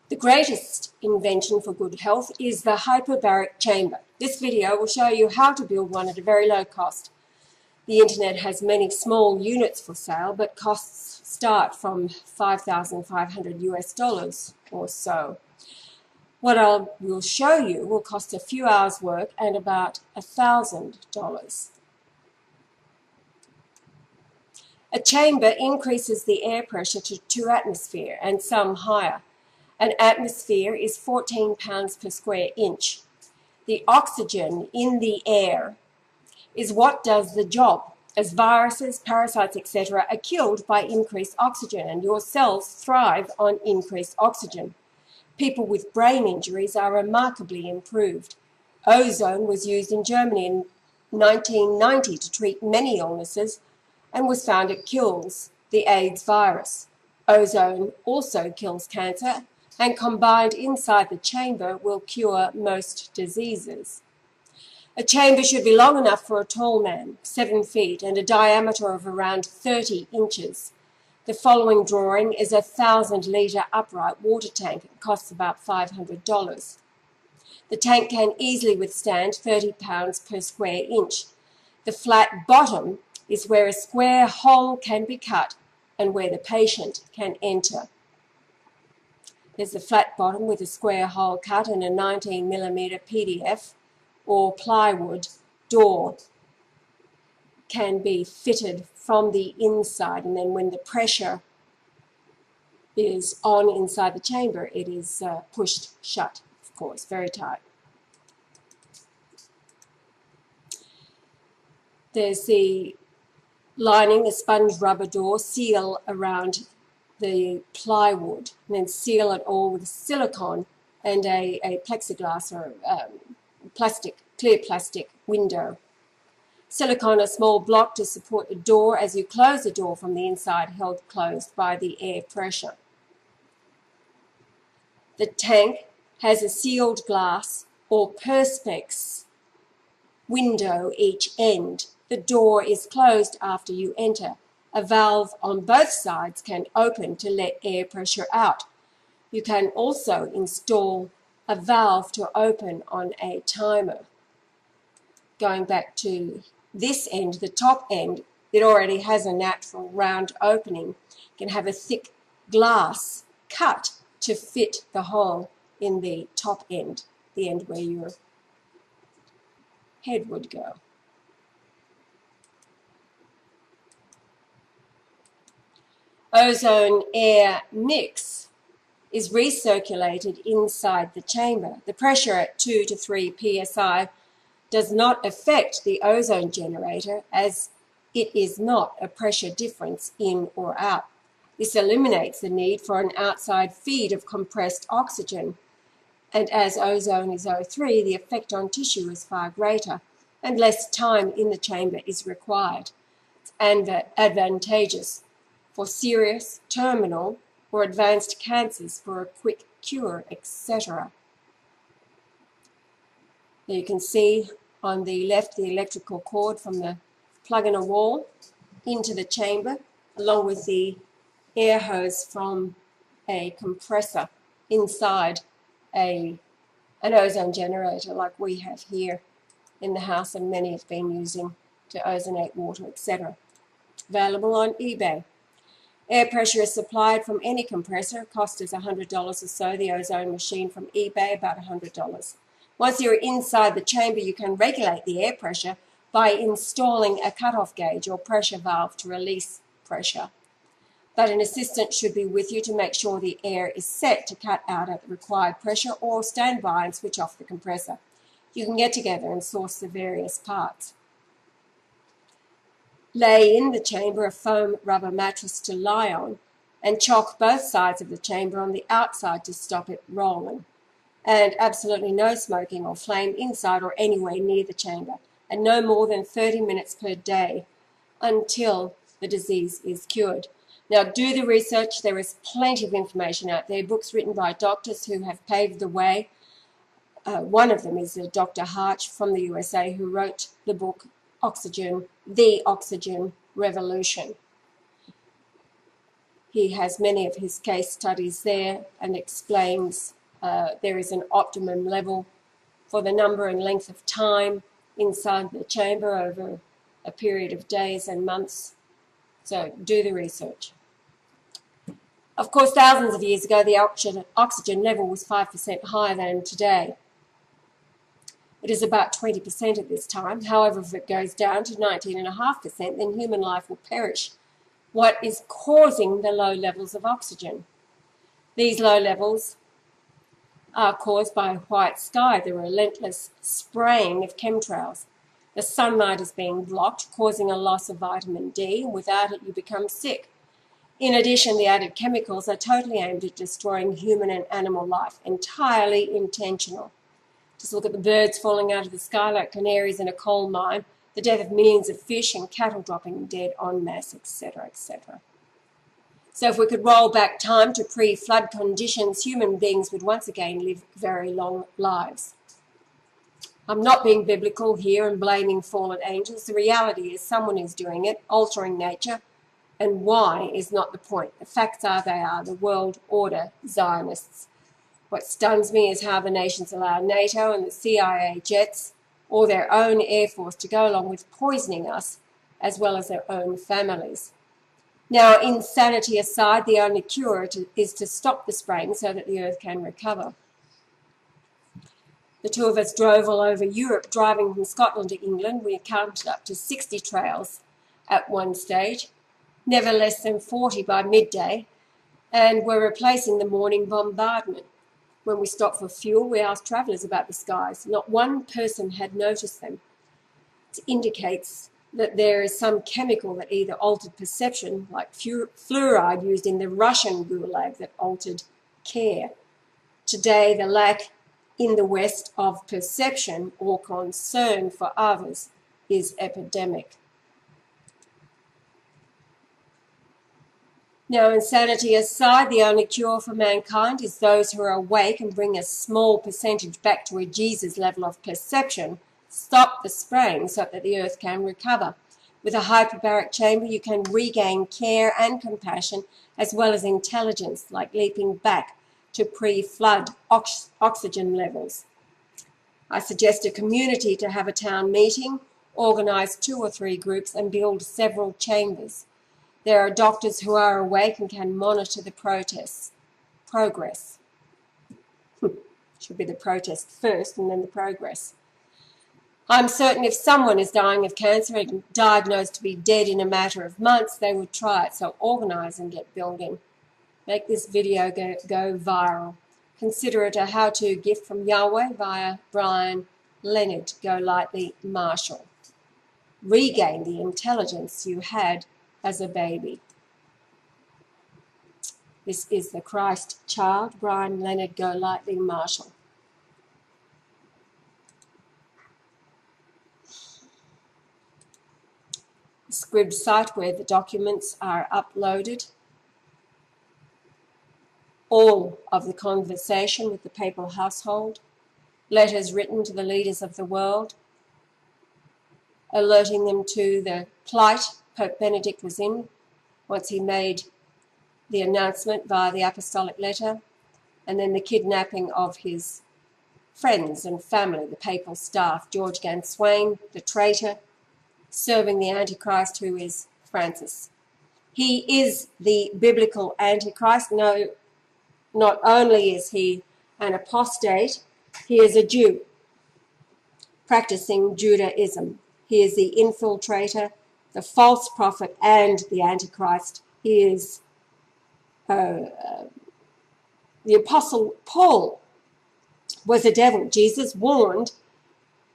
The greatest invention for good health is the hyperbaric chamber. This video will show you how to build one at a very low cost. The internet has many small units for sale, but costs start from $5,500 or so. What I will show you will cost a few hours' work and about $1,000. A chamber increases the air pressure to 2 atmosphere and some higher. An atmosphere is 14 pounds per square inch. The oxygen in the air is what does the job, as viruses, parasites, etc. are killed by increased oxygen, and your cells thrive on increased oxygen. People with brain injuries are remarkably improved. Ozone was used in Germany in 1990 to treat many illnesses and was found it kills the AIDS virus. Ozone also kills cancer, and combined inside the chamber will cure most diseases. A chamber should be long enough for a tall man, 7 feet, and a diameter of around 30 inches. The following drawing is a 1,000-litre upright water tank. It costs about $500. The tank can easily withstand 30 pounds per square inch. The flat bottom is where a square hole can be cut and where the patient can enter. There's a flat bottom with a square hole cut and a 19mm PDF or plywood door can be fitted from the inside, and then when the pressure is on inside the chamber, it is pushed shut, of course, very tight. There's the lining, the sponge rubber door, seal around the plywood, and then seal it all with silicone and a plexiglass or clear plastic window. Silicone, a small block to support the door as you close the door from the inside, held closed by the air pressure. The tank has a sealed glass or perspex window each end. The door is closed after you enter. A valve on both sides can open to let air pressure out. You can also install a valve to open on a timer. Going back to this end, the top end, it already has a natural round opening. You can have a thick glass cut to fit the hole in the top end, the end where your head would go. Ozone air mix is recirculated inside the chamber. The pressure at 2 to 3 psi does not affect the ozone generator, as it is not a pressure difference in or out. This eliminates the need for an outside feed of compressed oxygen, and as ozone is O3, the effect on tissue is far greater and less time in the chamber is required. It's advantageous for serious, terminal, or advanced cancers for a quick cure, etc. You can see on the left the electrical cord from the plug in a wall into the chamber, along with the air hose from a compressor inside an ozone generator like we have here in the house and many have been using to ozonate water, etc. Available on eBay. Air pressure is supplied from any compressor. Cost is $100 or so. The ozone machine from eBay, about $100. Once you're inside the chamber, you can regulate the air pressure by installing a cutoff gauge or pressure valve to release pressure. But an assistant should be with you to make sure the air is set to cut out at the required pressure, or stand by and switch off the compressor. You can get together and source the various parts. Lay in the chamber a foam rubber mattress to lie on and chock both sides of the chamber on the outside to stop it rolling. And absolutely no smoking or flame inside or anywhere near the chamber, and no more than 30 minutes per day until the disease is cured. Now, do the research. There is plenty of information out there, books written by doctors who have paved the way. One of them is Dr. Harch from the USA, who wrote the book Oxygen, The Oxygen Revolution. He has many of his case studies there and explains there is an optimum level for the number and length of time inside the chamber over a period of days and months. So do the research. Of course, thousands of years ago, the oxygen level was 5% higher than today. It is about 20% at this time. However, if it goes down to 19.5%, then human life will perish. What is causing the low levels of oxygen? These low levels are caused by a white sky, the relentless spraying of chemtrails. The sunlight is being blocked, causing a loss of vitamin D, and without it you become sick. In addition, the added chemicals are totally aimed at destroying human and animal life, entirely intentional. Just look at the birds falling out of the sky like canaries in a coal mine, the death of millions of fish and cattle dropping dead en masse, etc., etc. So if we could roll back time to pre-flood conditions, human beings would once again live very long lives. I'm not being biblical here and blaming fallen angels. The reality is someone is doing it, altering nature, and why is not the point. The facts are they are the world order Zionists. What stuns me is how the nations allow NATO and the CIA jets or their own air force to go along with poisoning us as well as their own families. Now, insanity aside, the only cure is to stop the spraying so that the earth can recover. The two of us drove all over Europe, driving from Scotland to England. We counted up to 60 trails at one stage, never less than 40 by midday, and were replacing the morning bombardment. When we stopped for fuel, we asked travellers about the skies. Not one person had noticed them. It indicates that there is some chemical that either altered perception, like fluoride used in the Russian gulag that altered care. Today, the lack in the West of perception or concern for others is epidemic. Now, insanity aside, the only cure for mankind is those who are awake and bring a small percentage back to a Jesus level of perception. Stop the spraying so that the earth can recover. With a hyperbaric chamber, you can regain care and compassion as well as intelligence, like leaping back to pre-flood oxygen levels. I suggest a community to have a town meeting, organise 2 or 3 groups and build several chambers. There are doctors who are awake and can monitor the progress. Should be the protest first and then the progress. I'm certain if someone is dying of cancer and diagnosed to be dead in a matter of months, they would try it. So organise and get building. Make this video go viral. Consider it a how-to gift from Yahweh via Leonard Golightly Marshall. Regain the intelligence you had as a baby. This is the Christ child, Leonard Golightly Marshall. The Scrib site where the documents are uploaded. All of the conversation with the papal household, letters written to the leaders of the world, alerting them to the plight Pope Benedict was in once he made the announcement via the Apostolic letter, and then the kidnapping of his friends and family, the papal staff, George Ganswain, the traitor, serving the Antichrist, who is Francis. He is the biblical Antichrist. No, not only is he an apostate, he is a Jew practicing Judaism. He is the infiltrator, the false prophet, and the Antichrist. He is the Apostle Paul was a devil. Jesus warned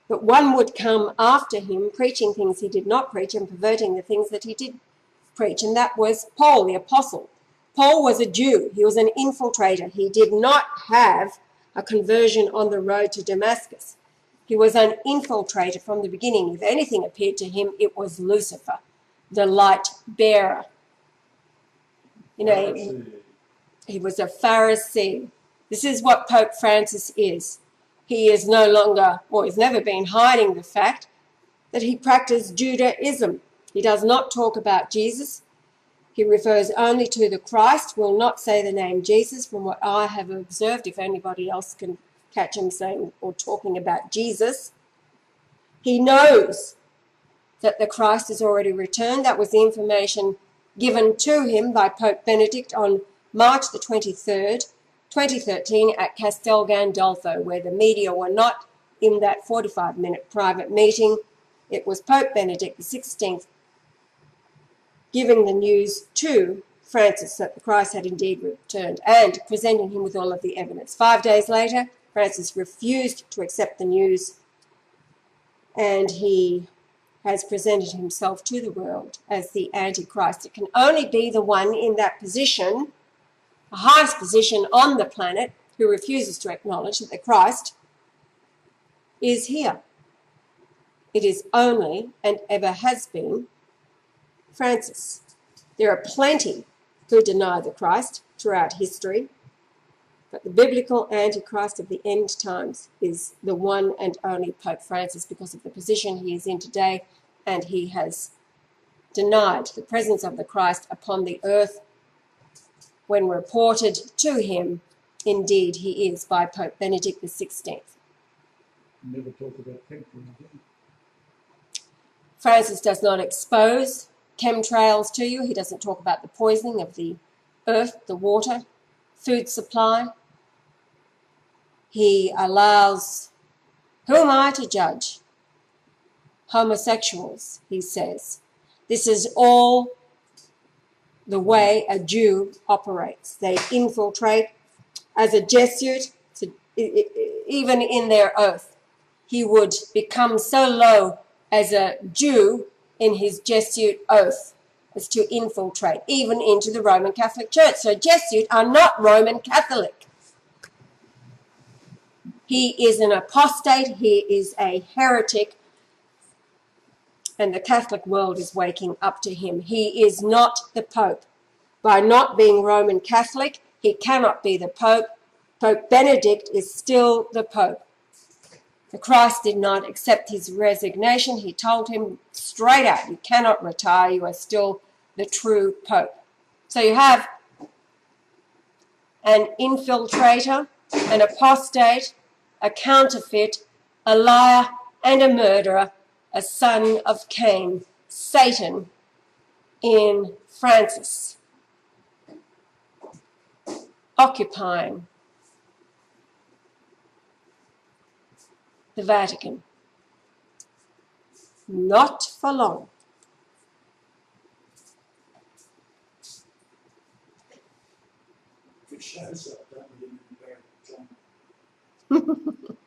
that one would come after him, preaching things he did not preach and perverting the things that he did preach, and that was Paul, the Apostle. Paul was a Jew. He was an infiltrator. He did not have a conversion on the road to Damascus. He was an infiltrator from the beginning. If anything appeared to him, it was Lucifer, the light bearer. You know, he was a Pharisee. This is what Pope Francis is. He is no longer, or has never been hiding the fact that he practiced Judaism. He does not talk about Jesus. He refers only to the Christ, will not say the name Jesus, from what I have observed, if anybody else can catch him saying or talking about Jesus. He knows that the Christ has already returned. That was the information given to him by Pope Benedict on March the 23rd, 2013 at Castel Gandolfo, where the media were not in that 45-minute private meeting. It was Pope Benedict XVI giving the news to Francis that the Christ had indeed returned and presenting him with all of the evidence. 5 days later, Francis refused to accept the news, and he has presented himself to the world as the Antichrist. It can only be the one in that position, the highest position on the planet, who refuses to acknowledge that the Christ is here. It is only, and ever has been, Francis. There are plenty who deny the Christ throughout history, but the biblical Antichrist of the end times is the one and only Pope Francis, because of the position he is in today, and he has denied the presence of the Christ upon the earth when reported to him, indeed he is, by Pope Benedict XVI. Never talk about chemtrails again. Francis does not expose chemtrails to you. He doesn't talk about the poisoning of the earth, the water, food supply. He allows, who am I to judge? Homosexuals, he says. This is all the way a Jew operates. They infiltrate. As a Jesuit, even in their oath, he would become so low as a Jew in his Jesuit oath as to infiltrate even into the Roman Catholic Church. So Jesuits are not Roman Catholic. He is an apostate, he is a heretic, and the Catholic world is waking up to him. He is not the Pope. By not being Roman Catholic, he cannot be the Pope. Pope Benedict is still the Pope. The Christ did not accept his resignation. He told him straight out, you cannot retire, you are still the true Pope. So you have an infiltrator, an apostate, a counterfeit, a liar and a murderer, a son of Cain, Satan, in Francis, occupying the Vatican. Not for long. It shows up, don't we, in the very time.